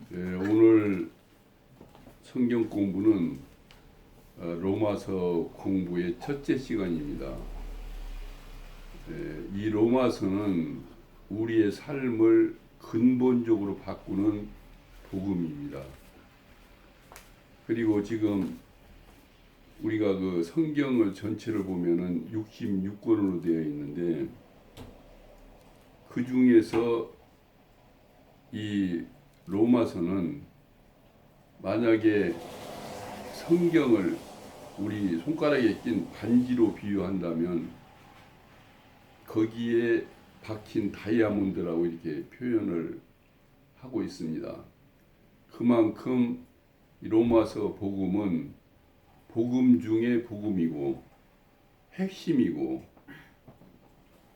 오늘 성경 공부는 로마서 공부의 첫째 시간입니다. 이 로마서는 우리의 삶을 근본적으로 바꾸는 복음입니다. 그리고 지금 우리가 그 성경을 전체를 보면은 66권으로 되어 있는데 그 중에서 이 로마서는 만약에 성경을 우리 손가락에 낀 반지로 비유한다면 거기에 박힌 다이아몬드라고 이렇게 표현을 하고 있습니다. 그만큼 로마서 복음은 복음 중에 복음이고 핵심이고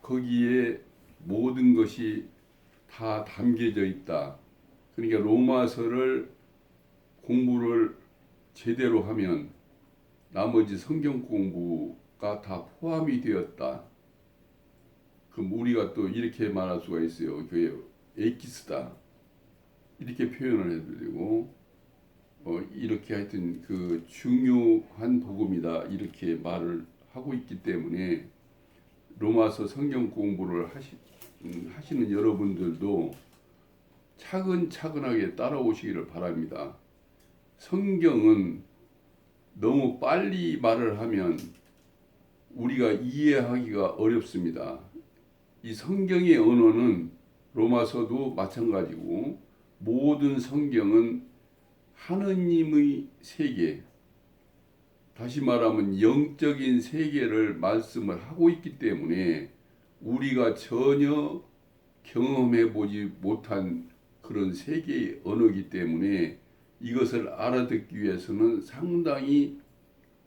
거기에 모든 것이 다 담겨져 있다. 그러니까 로마서를 공부를 제대로 하면 나머지 성경 공부가 다 포함이 되었다. 그럼 우리가 또 이렇게 말할 수가 있어요. 그게 에이키스다. 이렇게 표현을 해도 되고 이렇게 하여튼 그 중요한 복음이다. 이렇게 말을 하고 있기 때문에 로마서 성경 공부를 하시는 여러분들도 차근차근하게 따라오시기를 바랍니다. 성경은 너무 빨리 말을 하면 우리가 이해하기가 어렵습니다. 이 성경의 언어는 로마서도 마찬가지고 모든 성경은 하느님의 세계, 다시 말하면 영적인 세계를 말씀을 하고 있기 때문에 우리가 전혀 경험해 보지 못한 그런 세계의 언어이기 때문에 이것을 알아듣기 위해서는 상당히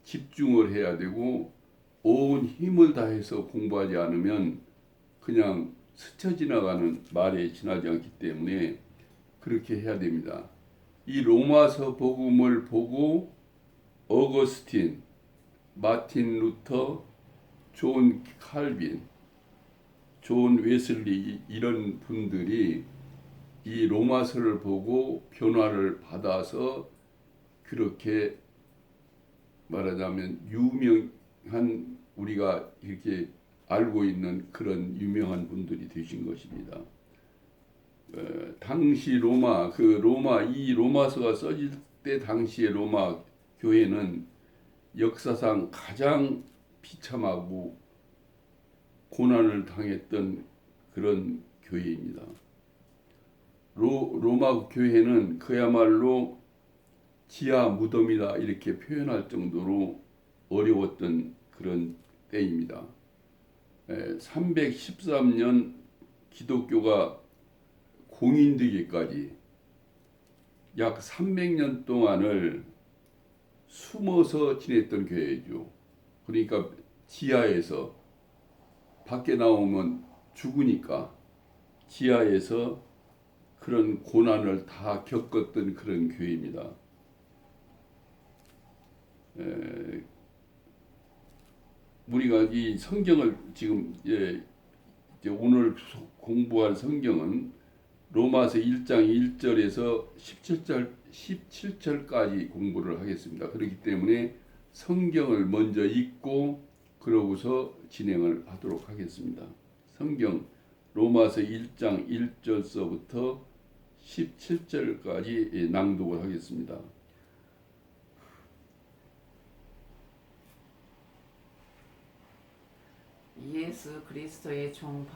집중을 해야 되고 온 힘을 다해서 공부하지 않으면 그냥 스쳐 지나가는 말에 지나지 않기 때문에 그렇게 해야 됩니다. 이 로마서 복음을 보고 어거스틴, 마틴 루터, 존 칼빈, 존 웨슬리 이런 분들이 이 로마서를 보고 변화를 받아서 그렇게 말하자면 유명한 우리가 이렇게 알고 있는 그런 유명한 분들이 되신 것입니다. 당시 이 로마서가 써질 때 당시의 로마 교회는 역사상 가장 비참하고 고난을 당했던 그런 교회입니다. 로마 교회는 그야말로 지하 무덤이다 이렇게 표현할 정도로 어려웠던 그런 때입니다. 313년 기독교가 공인되기까지 약 300년 동안을 숨어서 지냈던 교회죠. 그러니까 지하에서 밖에 나오면 죽으니까 지하에서 그런 고난을 다 겪었던 그런 교회입니다. 우리가 이 성경을 지금 이제 오늘 공부할 성경은 로마서 1장 1절에서 17절까지 공부를 하겠습니다. 그렇기 때문에 성경을 먼저 읽고 그러고서 진행을 하도록 하겠습니다. 성경 로마서 1장 1절서부터 17절까지 낭독을 하겠습니다. 예수 그리스도의 종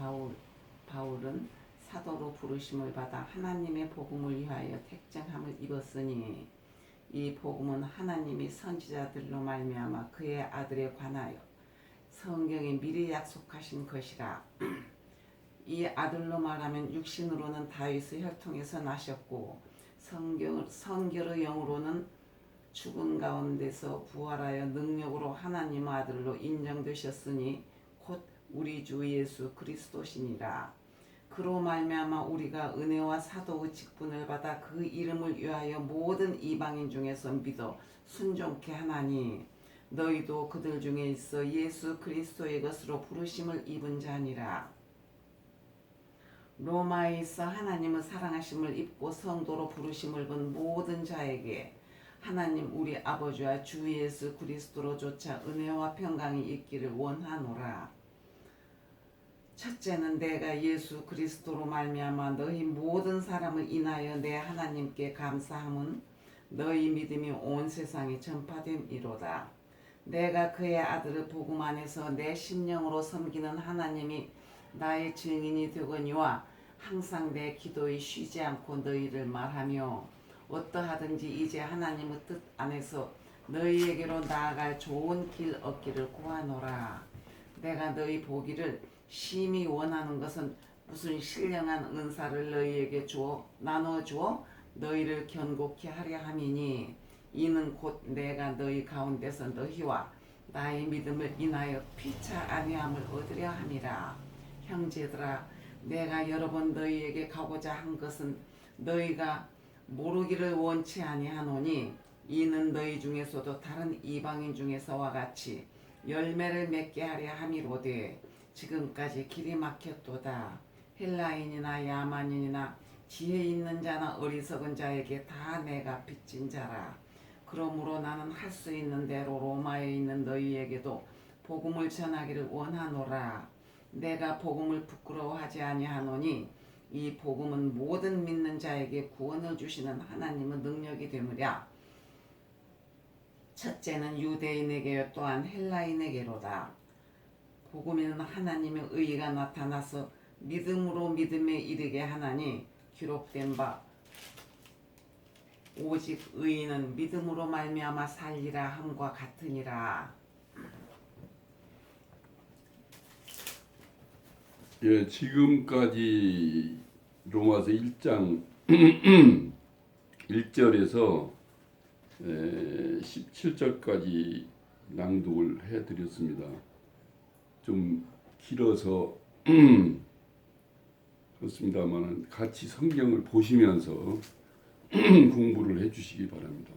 바울은 사도로 부르심을 받아 하나님의 복음을 위하여 택정함을 입었으니 이 복음은 하나님이 선지자들로 말미암아 그의 아들에 관하여 성경에 미리 약속하신 것이라. 이 아들로 말하면 육신으로는 다윗의 혈통에서 나셨고 성결의 영으로는 죽은 가운데서 부활하여 능력으로 하나님의 아들로 인정되셨으니 곧 우리 주 예수 그리스도시니라. 그로 말미암아 우리가 은혜와 사도의 직분을 받아 그 이름을 위하여 모든 이방인 중에서 믿어 순종케 하나니 너희도 그들 중에 있어 예수 그리스도의 것으로 부르심을 입은 자니라. 로마에 있어 하나님의 사랑하심을 입고 성도로 부르심을 본 모든 자에게 하나님 우리 아버지와 주 예수 그리스도로 조차 은혜와 평강이 있기를 원하노라. 첫째는 내가 예수 그리스도로 말미암아 너희 모든 사람을 인하여 내 하나님께 감사함은 너희 믿음이 온 세상에 전파됨이로다. 내가 그의 아들의 복음 안에서 내 심령으로 섬기는 하나님이 나의 증인이 되거니와 항상 내 기도에 쉬지 않고 너희를 말하며 어떠하든지 이제 하나님의 뜻 안에서 너희에게로 나아갈 좋은 길 얻기를 구하노라. 내가 너희 보기를 심히 원하는 것은 무슨 신령한 은사를 너희에게 나눠주어 너희를 견고케 하려 함이니 이는 곧 내가 너희 가운데서 너희와 나의 믿음을 인하여 피차 아니함을 얻으려 함이라. 형제들아, 내가 여러 번 너희에게 가고자 한 것은 너희가 모르기를 원치 아니하노니 이는 너희 중에서도 다른 이방인 중에서와 같이 열매를 맺게 하려 함이로되 지금까지 길이 막혔도다. 헬라인이나 야만인이나 지혜 있는 자나 어리석은 자에게 다 내가 빚진 자라. 그러므로 나는 할 수 있는 대로 로마에 있는 너희에게도 복음을 전하기를 원하노라. 내가 복음을 부끄러워하지 아니하노니 이 복음은 모든 믿는 자에게 구원을 주시는 하나님의 능력이 되므랴. 첫째는 유대인에게 또한 헬라인에게로다. 복음에는 하나님의 의가 나타나서 믿음으로 믿음에 이르게 하나니 기록된 바 오직 의인은 믿음으로 말미암아 살리라 함과 같으니라. 예, 지금까지 로마서 1장 1절에서 17절까지 낭독을 해드렸습니다. 좀 길어서 그렇습니다만 같이 성경을 보시면서 공부를 해주시기 바랍니다.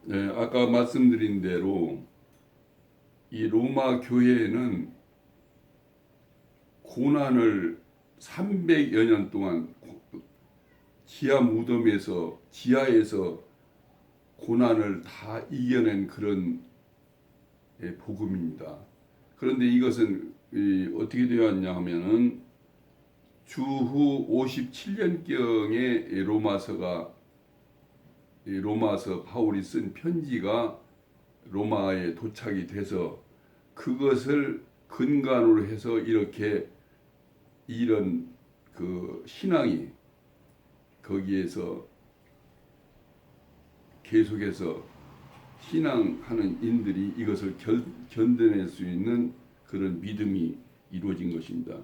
네, 아까 말씀드린 대로 이 로마 교회는 고난을 300여 년 동안 지하 무덤에서 지하에서 고난을 다 이겨낸 그런 복음입니다. 그런데 이것은 어떻게 되었냐 하면은 주후 57년경에 로마서 바울이 쓴 편지가 로마에 도착이 돼서 그것을 근간으로 해서 이렇게 이런 그 신앙이 거기에서 계속해서 신앙하는 인들이 이것을 견뎌낼 수 있는 그런 믿음이 이루어진 것입니다.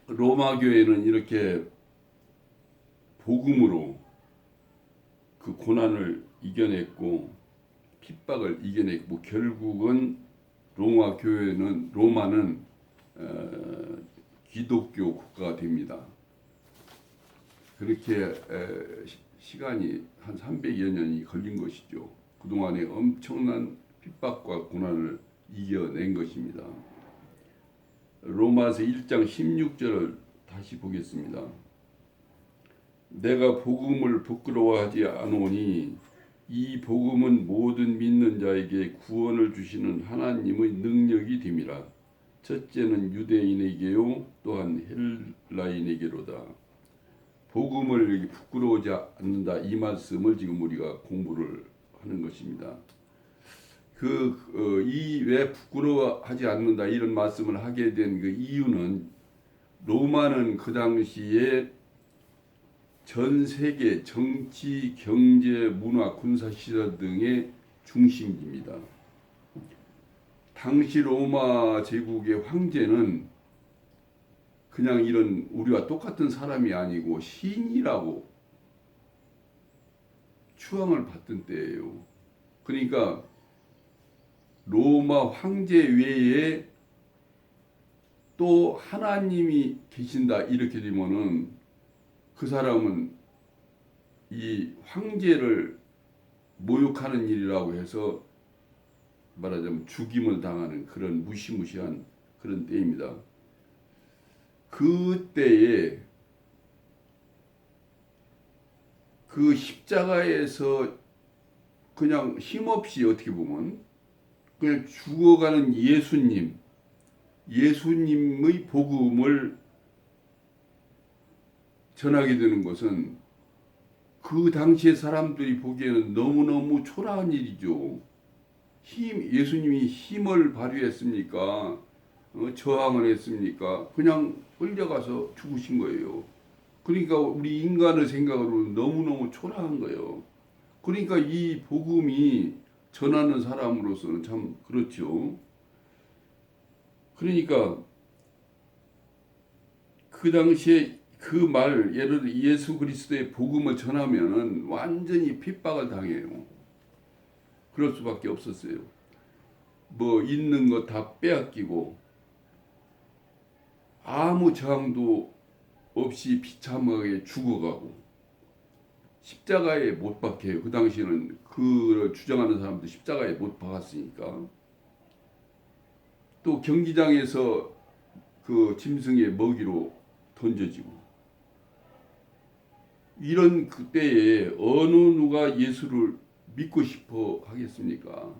로마 교회는 이렇게 복음으로 그 고난을 이겨냈고 핍박을 이겨냈고 결국은 로마는 기독교 국가가 됩니다. 그렇게 시간이 한 300여 년이 걸린 것이죠. 그동안에 엄청난 핍박과 고난을 이겨낸 것입니다. 로마서 1장 16절을 다시 보겠습니다. 내가 복음을 부끄러워하지 않으니 이 복음은 모든 믿는 자에게 구원을 주시는 하나님의 능력이 됨이라. 첫째는 유대인에게요 또한 헬라인에게로다. 복음을 부끄러워하지 않는다, 이 말씀을 지금 우리가 공부를 하는 것입니다. 이 왜 부끄러워하지 않는다 이런 말씀을 하게 된 그 이유는 로마는 그 당시에 전 세계 정치, 경제, 문화, 군사 시설 등의 중심지입니다. 당시 로마 제국의 황제는 그냥 이런 우리와 똑같은 사람이 아니고 신이라고 추앙을 받던 때예요. 그러니까 로마 황제 외에 또 하나님이 계신다 이렇게 되면은 그 사람은 이 황제를 모욕하는 일이라고 해서 말하자면 죽임을 당하는 그런 무시무시한 그런 때입니다. 그때에 그 십자가에서 그냥 힘없이 어떻게 보면 그냥 죽어가는 예수님의 복음을 전하게 되는 것은 그 당시에 사람들이 보기에는 너무너무 초라한 일이죠. 예수님이 힘을 발휘했습니까? 저항을 했습니까? 그냥 끌려가서 죽으신 거예요. 그러니까 우리 인간의 생각으로는 너무너무 초라한 거예요. 그러니까 이 복음이 전하는 사람으로서는 참 그렇죠. 그러니까 그 당시에 그 말, 예를 들어 예수 그리스도의 복음을 전하면은 완전히 핍박을 당해요. 그럴 수밖에 없었어요. 뭐 있는 거 다 빼앗기고 아무 저항도 없이 비참하게 죽어가고 십자가에 못 박혀요. 그 당시에는 그 주장하는 사람도 십자가에 못 박았으니까. 또 경기장에서 그 짐승의 먹이로 던져지고 이런 그때에 어느 누가 예수를 믿고 싶어 하겠습니까?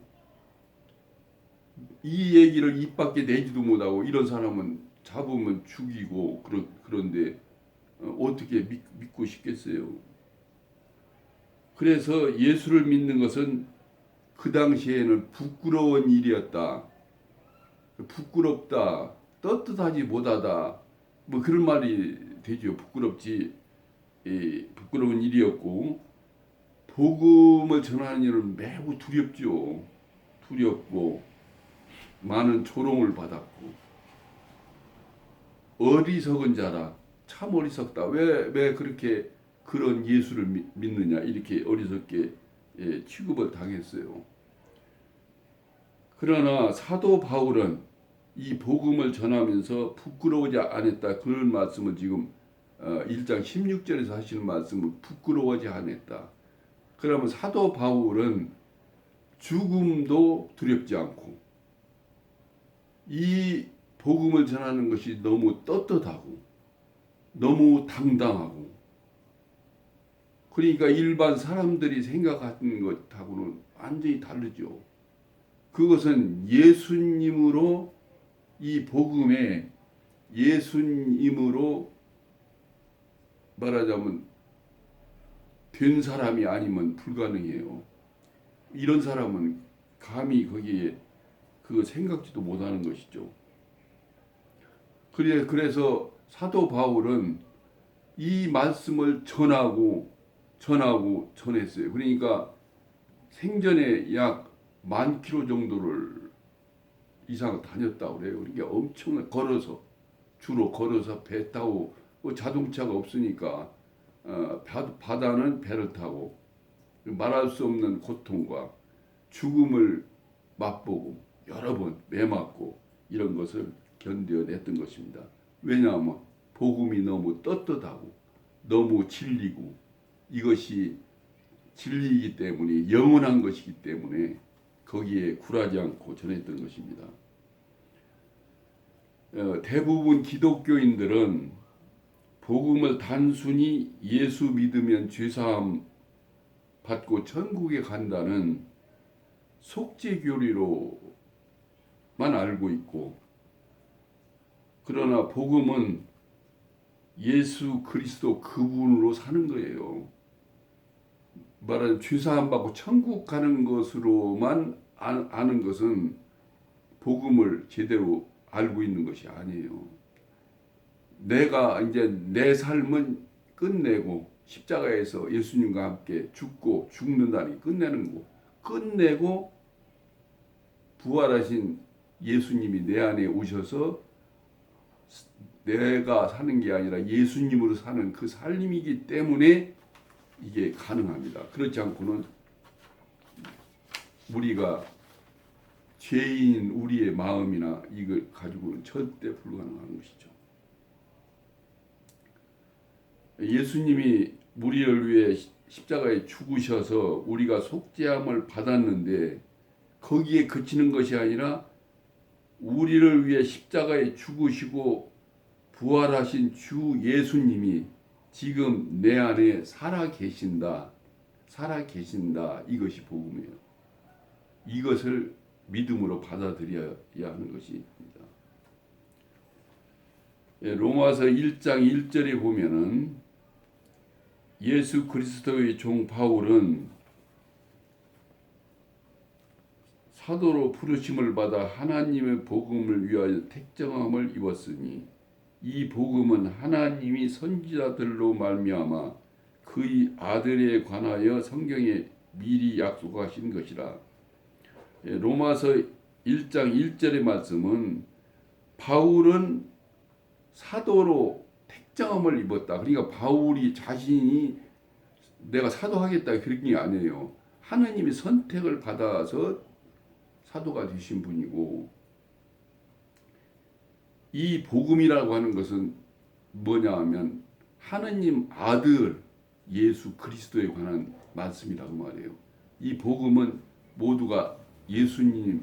이 얘기를 입 밖에 내지도 못하고 이런 사람은 잡으면 죽이고 그런데 어떻게 믿고 싶겠어요? 그래서 예수를 믿는 것은 그 당시에는 부끄러운 일이었다. 부끄럽다. 떳떳하지 못하다. 뭐 그런 말이 되죠. 부끄러운 일이었고 복음을 전하는 일은 매우 두렵죠. 두렵고 많은 조롱을 받았고 어리석은 자라. 참 어리석다. 왜 그렇게 그런 예수를 믿느냐 이렇게 어리석게 취급을 당했어요. 그러나 사도 바울은 이 복음을 전하면서 부끄러워하지 않았다. 그런 말씀을 지금 1장 16절에서 하시는 말씀은 부끄러워하지 않았다. 그러면 사도 바울은 죽음도 두렵지 않고 이 복음을 전하는 것이 너무 떳떳하고 너무 당당하고 그러니까 일반 사람들이 생각하는 것하고는 완전히 다르죠. 그것은 예수님으로 이 복음에 예수님으로 말하자면 된 사람이 아니면 불가능해요. 이런 사람은 감히 거기에 그거 생각지도 못하는 것이죠. 그래서 사도 바울은 이 말씀을 전했어요. 그러니까 생전에 약 10,000km 정도를 이상 다녔다고 그래요. 그러니까 엄청나게 주로 걸어서 배 타고 자동차가 없으니까 바다는 배를 타고 말할 수 없는 고통과 죽음을 맛보고 여러 번 매맞고 이런 것을 견뎌냈던 것입니다. 왜냐하면 복음이 너무 떳떳하고 너무 진리고 이것이 진리이기 때문에 영원한 것이기 때문에 거기에 굴하지 않고 전했던 것입니다. 대부분 기독교인들은 복음을 단순히 예수 믿으면 죄사함 받고 천국에 간다는 속죄교리로만 알고 있고 그러나 복음은 예수 그리스도 그분으로 사는 거예요. 말하자면 죄사함 받고 천국 가는 것으로만 아는 것은 복음을 제대로 알고 있는 것이 아니에요. 내가 이제 내 삶은 끝내고 십자가에서 예수님과 함께 죽고 죽는다니 끝내는 거. 끝내고 부활하신 예수님이 내 안에 오셔서 내가 사는 게 아니라 예수님으로 사는 그 삶이기 때문에 이게 가능합니다. 그렇지 않고는 우리가 죄인 우리의 마음이나 이걸 가지고는 절대 불가능한 것이죠. 예수님이 우리를 위해 십자가에 죽으셔서 우리가 속죄함을 받았는데 거기에 그치는 것이 아니라 우리를 위해 십자가에 죽으시고 부활하신 주 예수님이 지금 내 안에 살아 계신다. 이것이 복음이에요. 이것을 믿음으로 받아들여야 하는 것입니다. 로마서 1장 1절에 보면은 예수 그리스도의 종 바울은 사도로 부르심을 받아 하나님의 복음을 위하여 택정함을 입었으니 이 복음은 하나님이 선지자들로 말미암아 그의 아들에 관하여 성경에 미리 약속하신 것이라. 로마서 1장 1절의 말씀은 바울은 사도로 택정함을 입었다. 그러니까 바울이 자신이 내가 사도하겠다 그런 게 아니에요. 하나님이 선택을 받아서 사도가 되신 분이고, 이 복음이라고 하는 것은 뭐냐 하면 하느님 아들 예수 그리스도에 관한 말씀이라고 말해요. 이 복음은 모두가 예수님,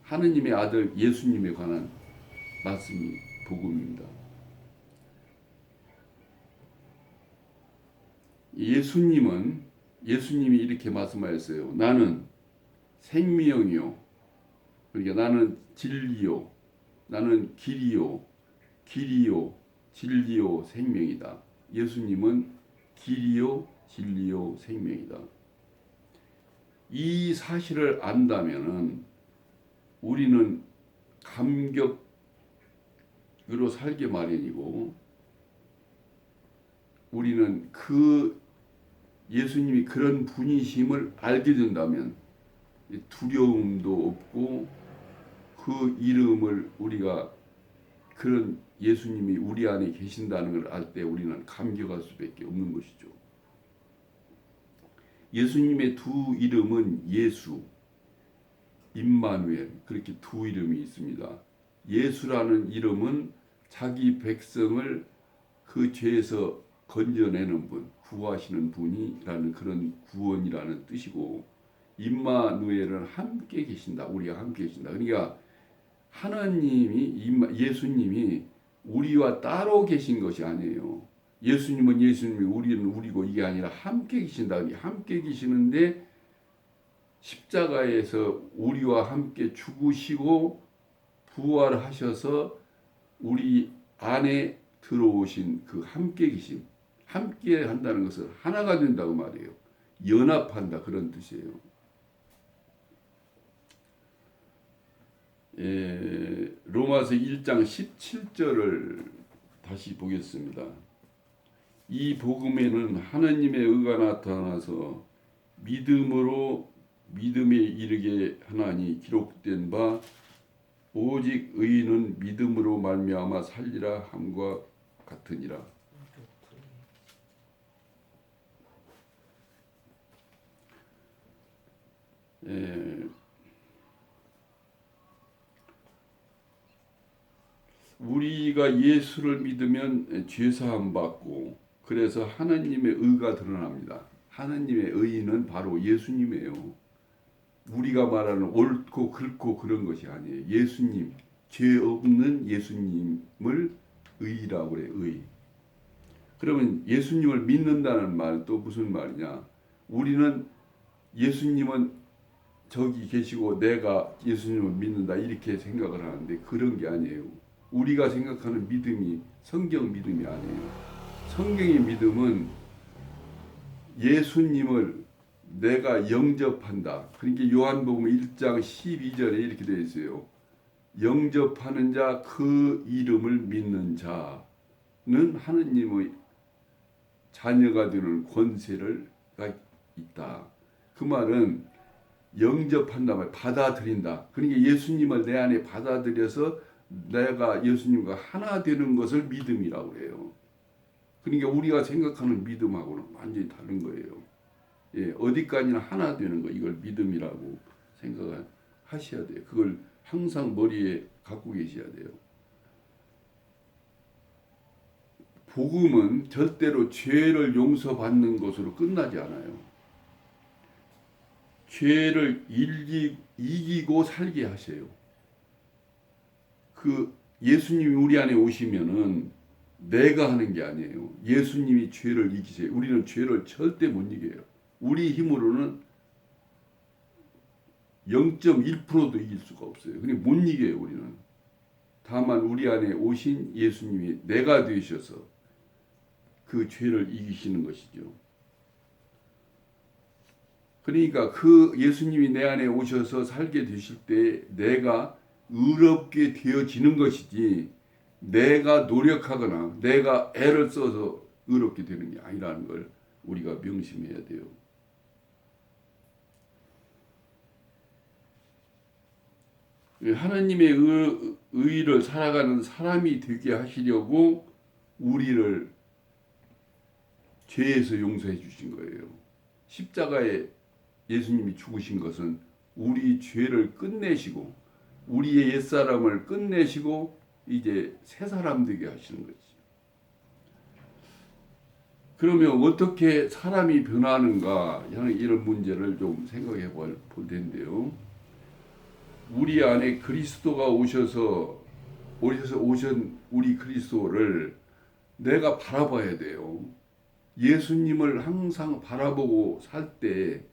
하느님의 아들 예수님에 관한 말씀이 복음입니다. 예수님이 이렇게 말씀하셨어요. 나는 생명이요, 그러니까 나는 진리요, 나는 길이요, 진리요, 생명이다. 예수님은 길이요, 진리요, 생명이다. 이 사실을 안다면은 우리는 감격으로 살게 마련이고, 우리는 그 예수님이 그런 분이심을 알게 된다면 두려움도 없고, 그 이름을 우리가 그런 예수님이 우리 안에 계신다는 걸 알 때 우리는 감격할 수밖에 없는 것이죠. 예수님의 두 이름은 예수, 임마누엘, 그렇게 두 이름이 있습니다. 예수라는 이름은 자기 백성을 그 죄에서 건져내는 분, 구하시는 분이라는 그런 구원이라는 뜻이고, 임마누엘은 함께 계신다. 우리가 함께 계신다. 그러니까 하나님이, 예수님이 우리와 따로 계신 것이 아니에요. 예수님은 예수님이, 우리는 우리고, 이게 아니라 함께 계신다. 함께 계시는데 십자가에서 우리와 함께 죽으시고 부활하셔서 우리 안에 들어오신 그 함께 계심, 함께 한다는 것은 하나가 된다고 말이에요. 연합한다, 그런 뜻이에요. 로마서 1장 17절을 다시 보겠습니다. 이 복음에는 하나님의 의가 나타나서 믿음으로 믿음에 이르게 하나니 기록된 바 오직 의인은 믿음으로 말미암아 살리라 함과 같으니라. 우리가 예수를 믿으면 죄사함 받고, 그래서 하나님의 의가 드러납니다. 하나님의 의는 바로 예수님이에요. 우리가 말하는 옳고 그렇고 그런 것이 아니에요. 예수님, 죄 없는 예수님을 의라고 그래요. 의. 그러면 예수님을 믿는다는 말은 또 무슨 말이냐? 우리는 예수님은 저기 계시고 내가 예수님을 믿는다 이렇게 생각을 하는데 그런 게 아니에요. 우리가 생각하는 믿음이 성경 믿음이 아니에요. 성경의 믿음은 예수님을 내가 영접한다. 그러니까 요한복음 1장 12절에 이렇게 되어 있어요. 영접하는 자, 그 이름을 믿는 자는 하느님의 자녀가 되는 권세가 있다. 그 말은 영접한다, 말 받아들인다. 그러니까 예수님을 내 안에 받아들여서 내가 예수님과 하나 되는 것을 믿음이라고 해요. 그러니까 우리가 생각하는 믿음하고는 완전히 다른 거예요. 어디까지나 하나 되는 거, 이걸 믿음이라고 생각을 하셔야 돼요. 그걸 항상 머리에 갖고 계셔야 돼요. 복음은 절대로 죄를 용서받는 것으로 끝나지 않아요. 죄를 이기고 살게 하세요. 그 예수님이 우리 안에 오시면은 내가 하는 게 아니에요. 예수님이 죄를 이기세요. 우리는 죄를 절대 못 이겨요. 우리 힘으로는 0.1%도 이길 수가 없어요. 그러니까 못 이겨요, 우리는. 다만 우리 안에 오신 예수님이 내가 되셔서 그 죄를 이기시는 것이죠. 그러니까 그 예수님이 내 안에 오셔서 살게 되실 때 내가 의롭게 되어지는 것이지 내가 노력하거나 내가 애를 써서 의롭게 되는 게 아니라는 걸 우리가 명심해야 돼요. 하나님의 의를 살아가는 사람이 되게 하시려고 우리를 죄에서 용서해 주신 거예요. 십자가에 예수님이 죽으신 것은 우리 죄를 끝내시고 우리의 옛사람을 끝내시고 이제 새 사람 되게 하시는 거지. 그러면 어떻게 사람이 변하는가 하는 이런 문제를 좀 생각해 볼 텐데요. 우리 안에 그리스도가 오셔서 오신 우리 그리스도를 내가 바라봐야 돼요. 예수님을 항상 바라보고 살 때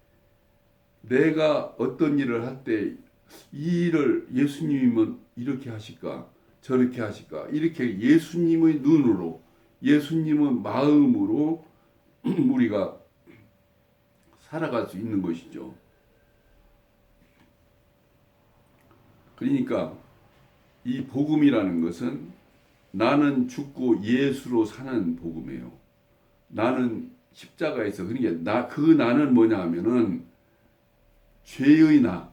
내가 어떤 일을 할 때 이 일을 예수님은 이렇게 하실까 저렇게 하실까 이렇게 예수님의 눈으로 예수님의 마음으로 우리가 살아갈 수 있는 것이죠. 그러니까 이 복음이라는 것은 나는 죽고 예수로 사는 복음이에요. 나는 십자가에서 그러니까 나는 뭐냐 하면은 죄의 나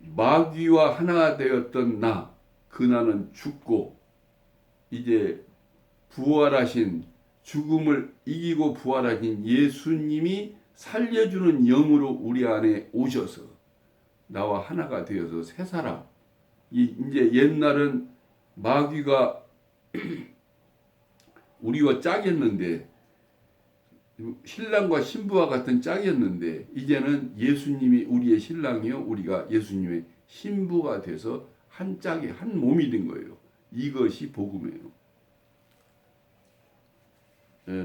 마귀와 하나 되었던 그 나는 죽고 이제 부활하신 죽음을 이기고 부활하신 예수님이 살려주는 영으로 우리 안에 오셔서 나와 하나가 되어서 새 사람. 이제 옛날은 마귀가 우리와 짝이었는데 신랑과 신부와 같은 짝이었는데 이제는 예수님이 우리의 신랑이요 우리가 예수님의 신부가 돼서 한 짝이 한 몸이 된 거예요. 이것이 복음이에요.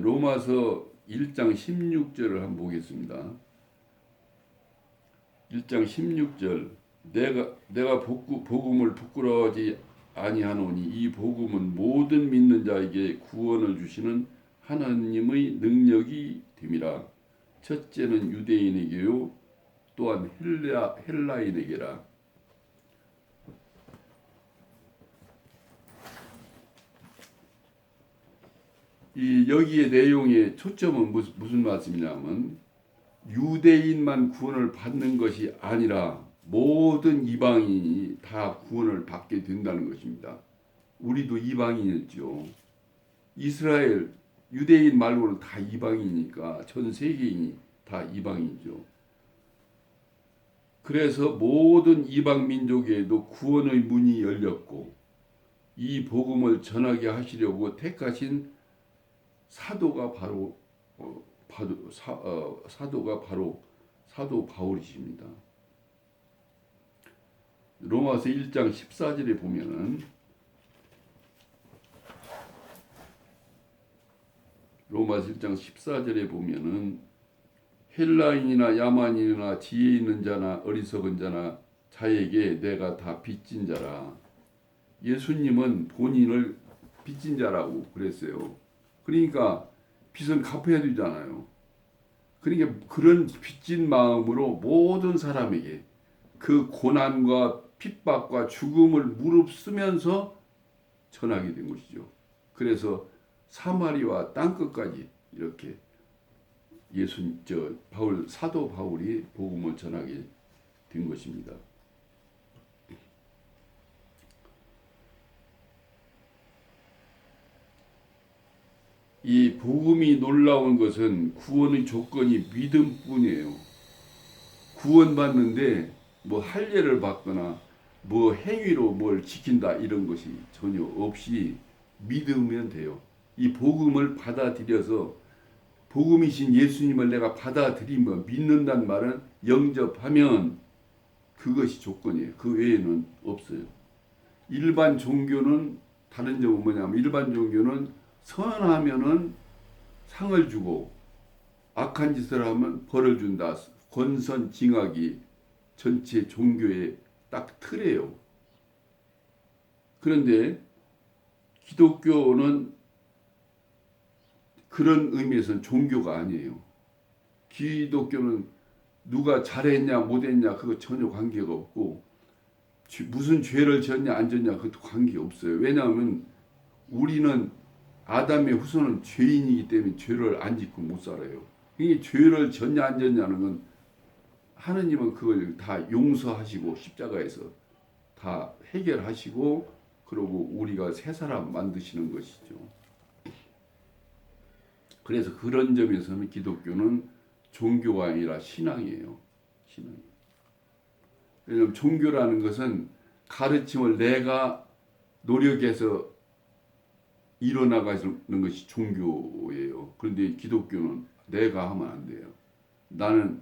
로마서 1장 16절을 한번 보겠습니다. 1장 16절 내가 복음을 부끄러워하지 아니하노니 이 복음은 모든 믿는 자에게 구원을 주시는 하나님의 능력이 됨이라. 첫째는 유대인에게요 또한 헬라인에게라. 여기의 내용의 초점은 무슨 말씀이냐면 유대인만 구원을 받는 것이 아니라 모든 이방인이 다 구원을 받게 된다는 것입니다. 우리도 이방인이었죠. 이스라엘 유대인 말고는 다 이방인이니까 전 세계인이 다 이방인이죠. 그래서 모든 이방 민족에도 구원의 문이 열렸고 이 복음을 전하게 하시려고 택하신 사도가 바로 사도 바울이십니다. 로마서 1장 14절에 보면은 헬라인이나 야만인이나 지혜 있는 자나 어리석은 자나 자에게 내가 다 빚진 자라. 예수님은 본인을 빚진 자라고 그랬어요. 그러니까 빚은 갚아야 되잖아요. 그러니까 그런 빚진 마음으로 모든 사람에게 그 고난과 핍박과 죽음을 무릅쓰면서 전하게 된 것이죠. 그래서 사마리아 땅끝까지 이렇게 사도 바울이 복음을 전하게 된 것입니다. 이 복음이 놀라운 것은 구원의 조건이 믿음뿐이에요. 구원받는데 뭐 할례를 받거나 뭐 행위로 뭘 지킨다 이런 것이 전혀 없이 믿으면 돼요. 이 복음을 받아들여서 복음이신 예수님을 내가 받아들이며 믿는다는 말은 영접하면 그것이 조건이에요. 그 외에는 없어요. 일반 종교는 다른 점은 뭐냐면 일반 종교는 선하면은 상을 주고 악한 짓을 하면 벌을 준다. 권선징악이 전체 종교의 딱 틀이에요. 그런데 기독교는 그런 의미에서는 종교가 아니에요. 기독교는 누가 잘했냐 못했냐 그거 전혀 관계가 없고 무슨 죄를 졌냐 안 졌냐 그것도 관계 없어요. 왜냐하면 우리는 아담의 후손은 죄인이기 때문에 죄를 안 짓고 못 살아요. 이게 죄를 졌냐 안 졌냐는 건 하느님은 그걸 다 용서하시고 십자가에서 다 해결하시고 그러고 우리가 새 사람 만드시는 것이죠. 그래서 그런 점에서는 기독교는 종교가 아니라 신앙이에요. 신앙이에요. 왜냐하면 종교라는 것은 가르침을 내가 노력해서 이뤄나가는 것이 종교예요. 그런데 기독교는 내가 하면 안 돼요. 나는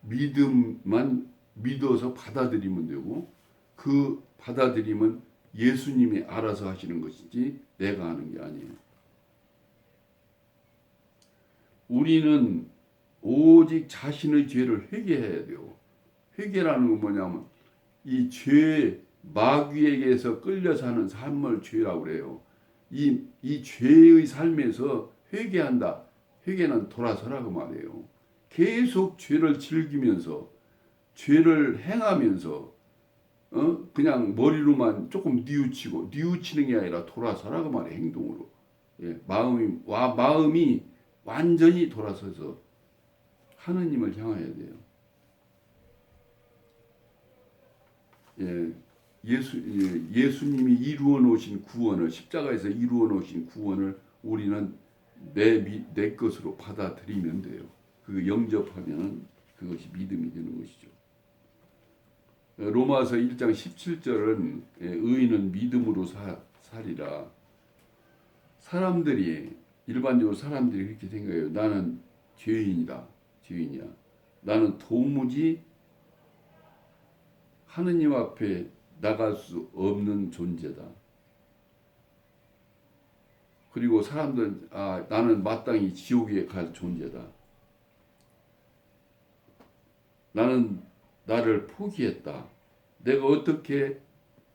믿음만 믿어서 받아들이면 되고 그 받아들임은 예수님이 알아서 하시는 것이지 내가 하는 게 아니에요. 우리는 오직 자신의 죄를 회개해야 돼요. 회개라는 건 뭐냐면 이 죄 마귀에게서 끌려 사는 삶을 죄라고 그래요. 이 죄의 삶에서 회개한다. 회개는 돌아서라고 말해요. 계속 죄를 즐기면서 죄를 행하면서 그냥 머리로만 조금 뉘우치는 게 아니라 돌아서라고 말해 행동으로. 예, 마음이 완전히 돌아서서 하느님을 향해야 돼요. 예, 예수님이 이루어 놓으신 구원을 십자가에서 이루어 놓으신 구원을 우리는 내 것으로 받아들이면 돼요. 그 영접하면 그것이 믿음이 되는 것이죠. 로마서 1장 17절은 의인은 믿음으로 살이라. 일반적으로 사람들이 그렇게 생각해요. 나는 죄인이야. 나는 도무지 하느님 앞에 나갈 수 없는 존재다. 그리고 사람들은 나는 마땅히 지옥에 갈 존재다. 나는 나를 포기했다. 내가 어떻게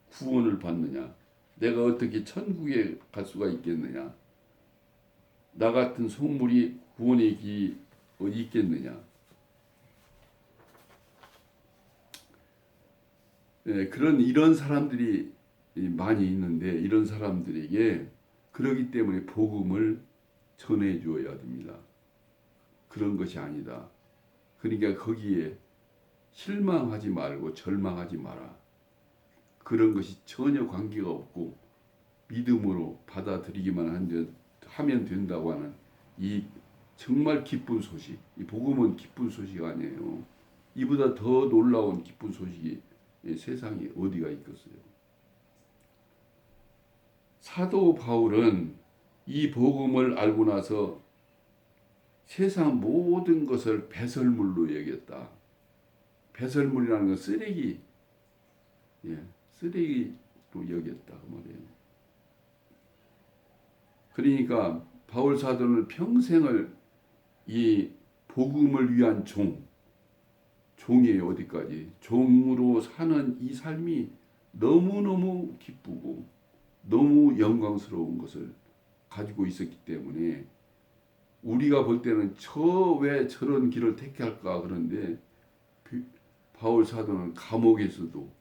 구원을 받느냐? 내가 어떻게 천국에 갈 수가 있겠느냐? 나 같은 속물이 구원의 길이 어디 있겠느냐? 예, 이런 사람들이 많이 있는데 이런 사람들에게 그러기 때문에 복음을 전해 주어야 됩니다. 그런 것이 아니다. 그러니까 거기에 실망하지 말고 절망하지 마라. 그런 것이 전혀 관계가 없고 믿음으로 받아들이기만 하면 된다고 하는 이 정말 기쁜 소식. 이 복음은 기쁜 소식 아니에요. 이보다 더 놀라운 기쁜 소식이 세상에 어디가 있겠어요. 사도 바울은 이 복음을 알고 나서 세상 모든 것을 배설물로 여겼다. 배설물이라는 건 쓰레기, 쓰레기로 여겼다 그 말이에요. 그러니까 바울 사도는 평생을 이 복음을 위한 종이에요. 어디까지? 종으로 사는 이 삶이 너무너무 기쁘고 너무 영광스러운 것을 가지고 있었기 때문에 우리가 볼 때는 왜 저런 길을 택할까 그런데 바울 사도는 감옥에서도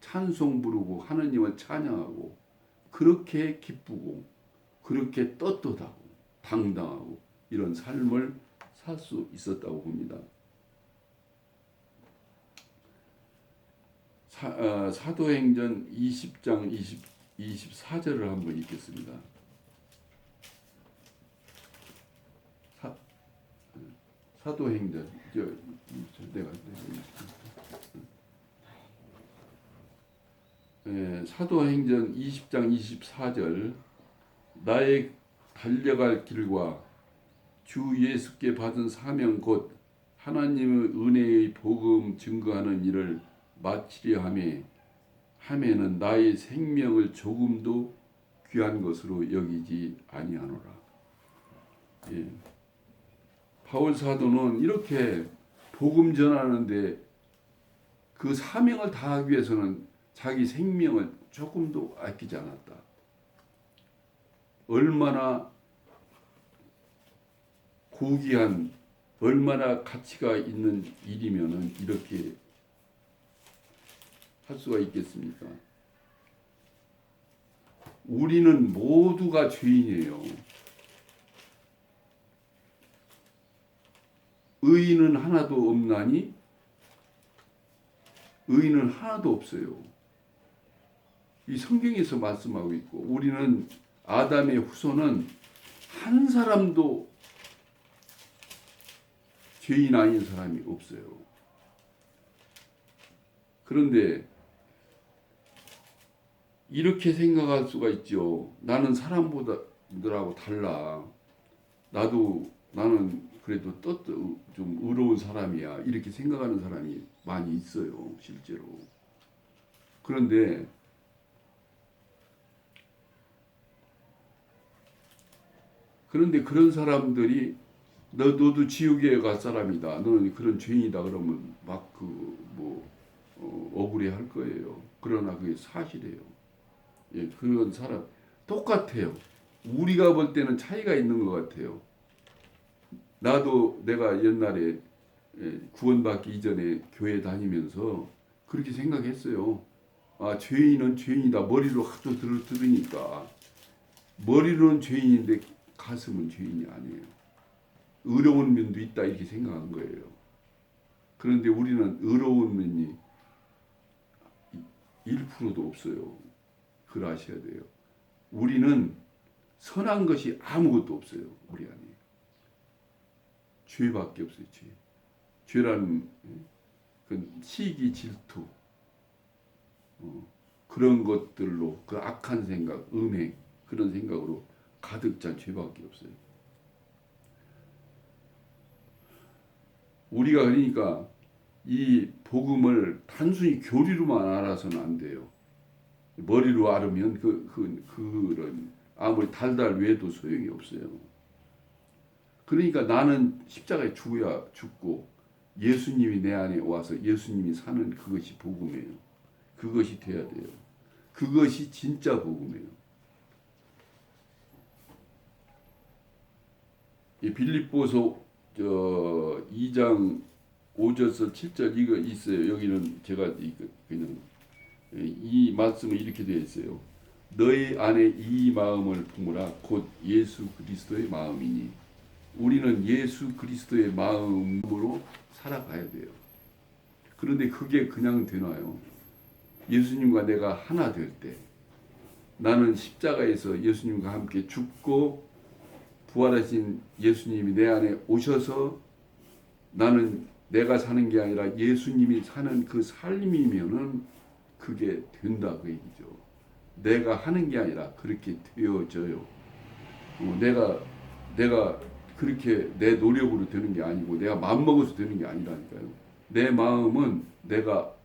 찬송 부르고 하느님을 찬양하고 그렇게 기쁘고 그렇게 떳떳하고 당당하고 이런 삶을 살 수 있었다고 봅니다. 사도행전 20장 24절을 한번 읽겠습니다. 사도행전 사도행전 20장 24절 나의 달려갈 길과 주 예수께 받은 사명 곧 하나님의 은혜의 복음 증거하는 일을 마치려 하면은 나의 생명을 조금도 귀한 것으로 여기지 아니하노라. 예. 바울 사도는 이렇게 복음 전하는데 그 사명을 다하기 위해서는 자기 생명을 조금도 아끼지 않았다. 얼마나 고귀한, 얼마나 가치가 있는 일이면은 이렇게 할 수가 있겠습니까? 우리는 모두가 죄인이에요. 의인은 하나도 없나니? 의인은 하나도 없어요. 이 성경에서 말씀하고 있고, 우리는 아담의 후손은 한 사람도 죄인 아닌 사람이 없어요. 그런데 이렇게 생각할 수가 있죠. 나는 사람들하고 달라. 나는 그래도 좀 의로운 사람이야. 이렇게 생각하는 사람이 많이 있어요, 실제로. 그런데 그런 사람들이 너도 지옥에 갈 사람이다. 너는 그런 죄인이다. 그러면 막 억울해 할 거예요. 그러나 그게 사실이에요. 예, 그런 사람 똑같아요. 우리가 볼 때는 차이가 있는 것 같아요. 나도 내가 옛날에 구원받기 이전에 교회 다니면서 그렇게 생각했어요. 아, 죄인은 죄인이다. 머리로 하도 들으니까 머리로는 죄인인데 가슴은 죄인이 아니에요. 의로운 면도 있다 이렇게 생각한 거예요. 그런데 우리는 의로운 면이 1%도 없어요. 그걸 아셔야 돼요. 우리는 선한 것이 아무것도 없어요. 우리 안에. 죄밖에 없어요. 죄라는 그 시기, 질투 그런 것들로 그 악한 생각, 음행 그런 생각으로 가득 찬 죄밖에 없어요. 우리가 그러니까 이 복음을 단순히 교리로만 알아서는 안 돼요. 머리로 알으면 그런 아무리 달달 외도 소용이 없어요. 그러니까 나는 십자가에 죽고 예수님이 내 안에 와서 예수님이 사는 그것이 복음이에요. 그것이 돼야 돼요. 그것이 진짜 복음이에요. 이 빌립보서 2장 5절서 7절 이거 있어요. 여기는 제가 그냥 이 말씀은 이렇게 되어 있어요. 너희 안에 이 마음을 품으라 곧 예수 그리스도의 마음이니. 우리는 예수 그리스도의 마음으로 살아가야 돼요. 그런데 그게 그냥 되나요? 예수님과 내가 하나 될 때, 나는 십자가에서 예수님과 함께 죽고 부활하신 예수님이 내 안에 오셔서 나는 내가 사는 게 아니라 예수님이 사는 그 삶이면은 그게 된다 그 얘기죠. 내가 하는 게 아니라 그렇게 되어져요. 내가 그렇게 내 노력으로 되는 게 아니고 내가 마음먹어서 되는 게 아니라니까요. 내 마음은 내가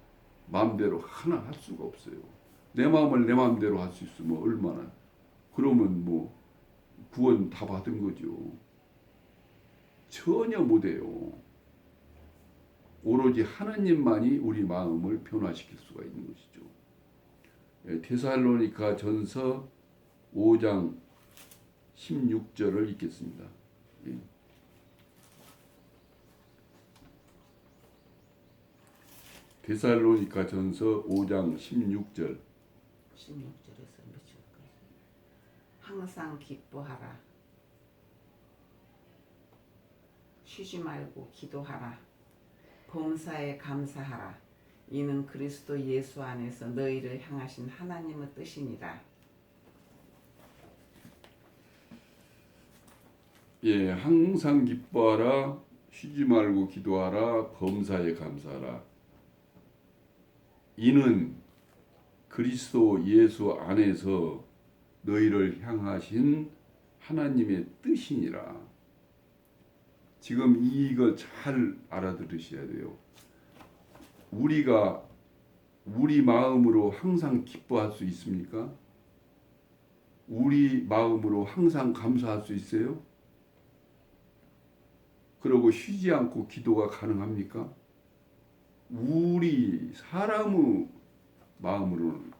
마음대로 하나 할 수가 없어요. 내 마음을 내 마음대로 할 수 있으면 얼마나, 그러면 뭐 구원 다 받은 거죠. 전혀 못해요. 오로지 하나님만이 우리 마음을 변화시킬 수가 있는 것이죠. 데살로니가 전서 5장 16절을 읽겠습니다. 데살로니가 전서 5장 16절. 16절에서 몇 절까지? 항상 기뻐하라. 쉬지 말고 기도하라. 범사에 감사하라. 이는 그리스도 예수 안에서 너희를 향하신 하나님의 뜻이니라. 예, 항상 기뻐하라. 쉬지 말고 기도하라. 범사에 감사하라. 이는 그리스도 예수 안에서 너희를 향하신 하나님의 뜻이니라. 지금 이걸 잘 알아들으셔야 돼요. 우리가 우리 마음으로 항상 기뻐할 수 있습니까? 우리 마음으로 항상 감사할 수 있어요? 그러고 쉬지 않고 기도가 가능합니까? 우리 사람의 마음으로는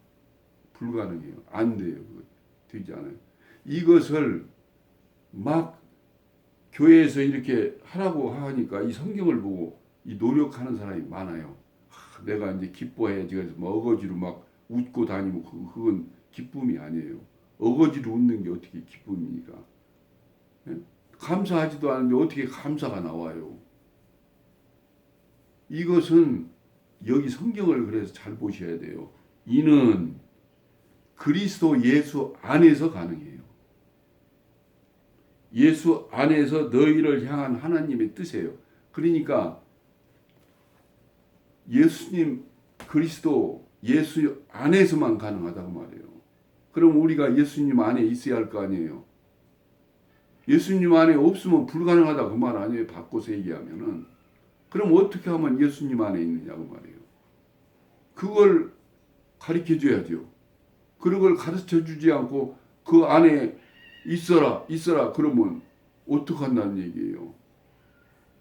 불가능해요. 안 돼요. 되지 않아요. 이것을 막 교회에서 이렇게 하라고 하니까 이 성경을 보고 이 노력하는 사람이 많아요. 내가 이제 기뻐해야지. 그래서 뭐 어거지로 막 웃고 다니면 그건 기쁨이 아니에요. 어거지로 웃는 게 어떻게 기쁨입니까? 예? 감사하지도 않은데 어떻게 감사가 나와요? 이것은 여기 성경을 그래서 잘 보셔야 돼요. 이는 그리스도 예수 안에서 가능해요. 예수 안에서 너희를 향한 하나님의 뜻이에요. 그러니까 예수님 그리스도 예수 안에서만 가능하다고 말해요. 그럼 우리가 예수님 안에 있어야 할 거 아니에요. 예수님 안에 없으면 불가능하다 그 말 아니에요. 바꿔서 얘기하면은. 그럼 어떻게 하면 예수님 안에 있느냐고 말이에요. 그걸 가르쳐 줘야죠. 그걸 가르쳐 주지 않고 그 안에 있어라 그러면 어떡한다는 얘기예요.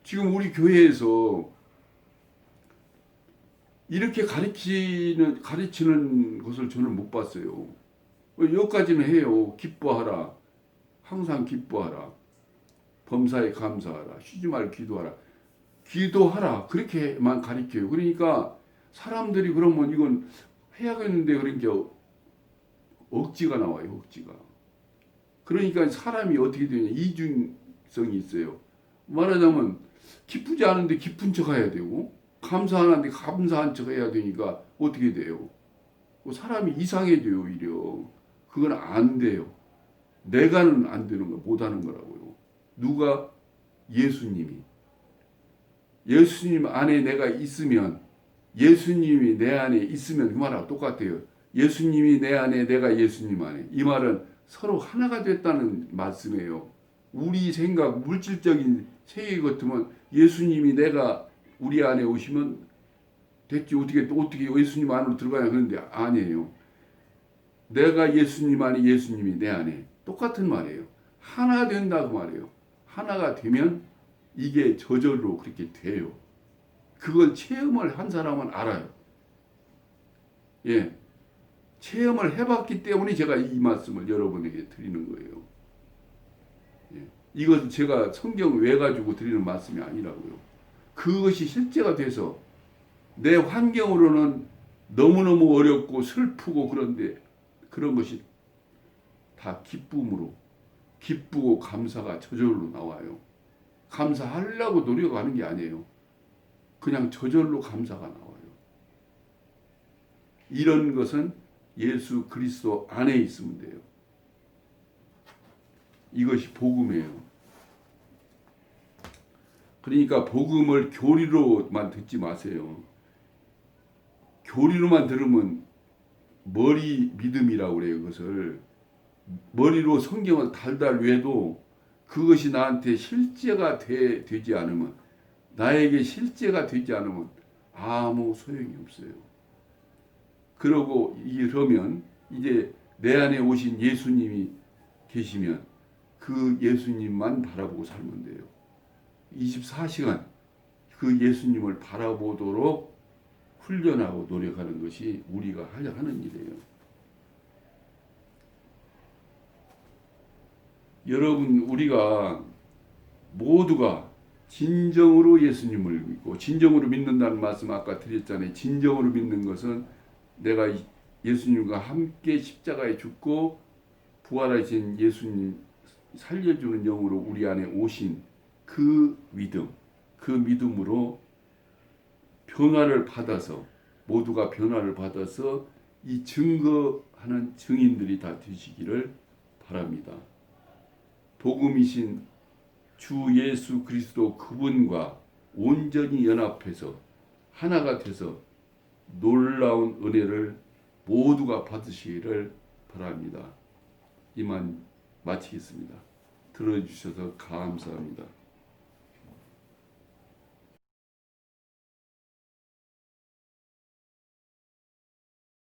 지금 우리 교회에서 이렇게 가르치는 것을 저는 못 봤어요. 여기까지는 해요. 기뻐하라. 항상 기뻐하라. 범사에 감사하라. 쉬지 말고 기도하라. 기도하라. 그렇게만 가르쳐요. 그러니까 사람들이 그러면 이건 해야겠는데 그러니까 억지가 나와요. 억지가. 그러니까 사람이 어떻게 되냐. 이중성이 있어요. 말하자면 기쁘지 않은데 기쁜 척 해야 되고 감사하는데 감사한 척 해야 되니까 어떻게 돼요? 사람이 이상해져요. 오히려. 그건 안 돼요. 내가는 안 되는 거, 못 하는 거라고요. 누가? 예수님이. 예수님 안에 내가 있으면, 예수님이 내 안에 있으면 그 말하고 똑같아요. 예수님이 내 안에, 내가 예수님 안에. 이 말은 서로 하나가 됐다는 말씀이에요. 우리 생각, 물질적인 세계 같으면 예수님이 내가 우리 안에 오시면 됐지. 어떻게 예수님 안으로 들어가냐. 그런데 아니에요. 내가 예수님 안에, 예수님이 내 안에. 똑같은 말이에요. 하나 된다고 말이에요. 하나가 되면 이게 저절로 그렇게 돼요. 그걸 체험을 한 사람은 알아요. 예. 체험을 해봤기 때문에 제가 이 말씀을 여러분에게 드리는 거예요. 예. 이것은 제가 성경 외 가지고 드리는 말씀이 아니라고요. 그것이 실제가 돼서 내 환경으로는 너무너무 어렵고 슬프고 그런데 그런 것이 다 기쁨으로 기쁘고 감사가 저절로 나와요. 감사하려고 노력하는 게 아니에요. 그냥 저절로 감사가 나와요. 이런 것은 예수 그리스도 안에 있으면 돼요. 이것이 복음이에요. 그러니까 복음을 교리로만 듣지 마세요. 교리로만 들으면 머리 믿음이라고 그래요. 그것을 머리로 성경을 달달 외도 그것이 나한테 실제가 되지 않으면, 나에게 실제가 되지 않으면 아무 소용이 없어요. 이러면 이제 내 안에 오신 예수님이 계시면 그 예수님만 바라보고 살면 돼요. 24시간 그 예수님을 바라보도록 훈련하고 노력하는 것이 우리가 하는 일이에요. 여러분, 우리가 모두가 진정으로 예수님을 믿고, 진정으로 믿는다는 말씀 아까 드렸잖아요. 진정으로 믿는 것은 내가 예수님과 함께 십자가에 죽고 부활하신 예수님 살려주는 영으로 우리 안에 오신 그 믿음, 그 믿음으로 변화를 받아서, 모두가 변화를 받아서 이 증거하는 증인들이 다 되시기를 바랍니다. 복음이신 주 예수 그리스도 그분과 온전히 연합해서 하나가 돼서 놀라운 은혜를 모두가 받으시기를 바랍니다. 이만 마치겠습니다. 들어주셔서 감사합니다.